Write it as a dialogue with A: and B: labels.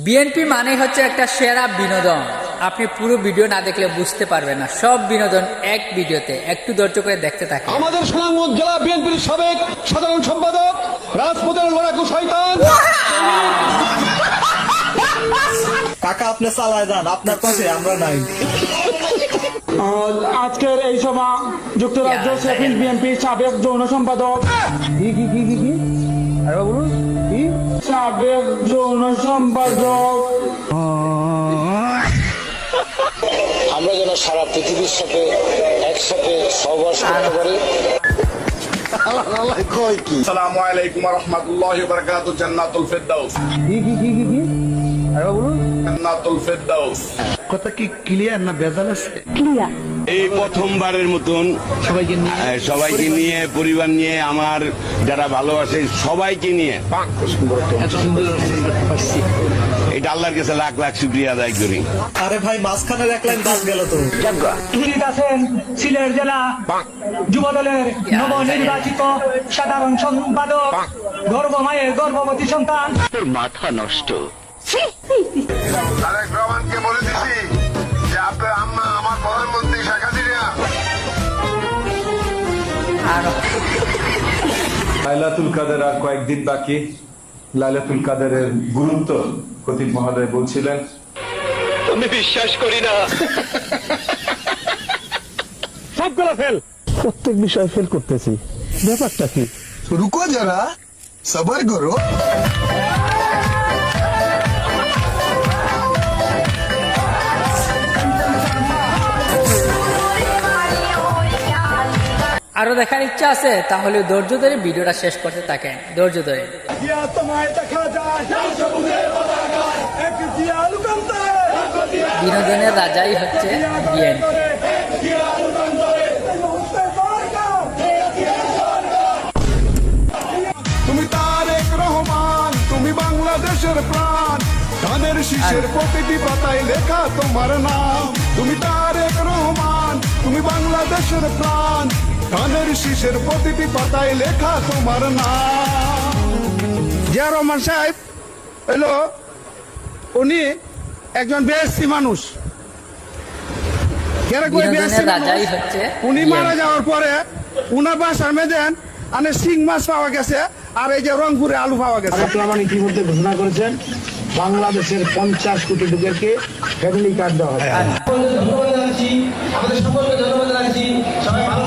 A: BNP মানে হচ্ছে একটা সেরা বিনোদন। আপনি পুরো ভিডিও না দেখলে বুঝতে পারবেন না। সব বিনোদন এক ভিডিওতে, একটু ধৈর্য করে দেখতে থাকেন।
B: আমাদের সুনামগঞ্জ জেলা বিএনপির সাবেক সাধারণ সম্পাদক রাজপথের লড়াকু শয়তান
C: কাকা আপনি চালায় যান, আপনার পাশে আমরা নাই।
D: আজকের এই সভা যুক্তরাজ্য শেফিল্ড বিএনপির সাবেক যৌন সম্পাদক সাবেক যৌন সম্পাদক
E: আমরা যেন সারা পৃথিবীর সাথে একসাথে সহবাস করতে পারি।
F: আসসালামু আলাইকুম ওয়া রাহমাতুল্লাহি ওয়া বারাকাতুহু। জান্নাতুল ফেরদাউস। জান্নাতুল ফেরদাউস।
C: কথা কি ক্লিয়ার না ভেজাল আছে?
G: এই প্রথমবারের মতন সবাইকে নিয়ে, পরিবার নিয়ে, আমার যারা ভালোবাসে সবাইকে নিয়ে এটা আল্লাহর কাছে লাখ লাখ শুকরিয়া আদায় করি।
C: আরে ভাই মাঝখানের এক লাইন বাদ গেল তো।
D: আছেন সিলেট জেলা যুব দলের নবনির্বাচিত সাধারণ সম্পাদক, গর্ভমায়ের গর্ভবতী সন্তান।
H: মাথা নষ্ট।
F: তারেক রহমানকে বলে দিছি যে আপনার আম্মা আমার প্রধানমন্ত্রী শেখ হাসিনা।
I: লাইলাতুল কাদের আর কয়েকদিন বাকি। লাইলাতুল কাদেরের গুরুত্ব খতিব মহোদয় বলছিলেন।
H: আমি বিশ্বাস করি না।
D: সবগুলো ফেল।
C: প্রত্যেক বিষয়ে ফেল করতেছি, ব্যাপারটা কি?
B: রুকো যারা সবার করো।
A: আরো দেখার ইচ্ছা আছে তাহলে ধৈর্য ধরে ভিডিওটা শেষ করতে থাকেন। ধৈর্য ধরে বিনোদনের রাজাই হচ্ছে বিএনপি।
B: তুমি তারেক রহমান, তুমি বাংলাদেশের প্রাণ, ধানের শীষের প্রতিটি পাতায় লেখা তোমার নাম। তুমি তারেক রহমান, তুমি বাংলাদেশের প্রাণ, ধানের শীষের প্রতিটি পাতায় লেখা তোমার নাম। জিয়া রহমান সাহেব হলো, উনি একজন বেহেশতি মানুষ।
A: বিনোদনের রাজাই হচ্ছে
B: উনি মারা
A: বিএনপি।
B: যাওয়ার পরে উনার বাসার মেদেন আনে শিং মাছ পাওয়া গেছে, আর এই যে রংপুরে আলু পাওয়া গেছে।
D: রহমান ইতিমধ্যে ঘোষণা করেছেন বাংলাদেশের 50 কোটি লোকেরকে ফ্যামিলি কার্ড দেওয়া হবে।
B: আমাদের সকলকে ধন্যবাদ জানাচ্ছি। সবাই ভালো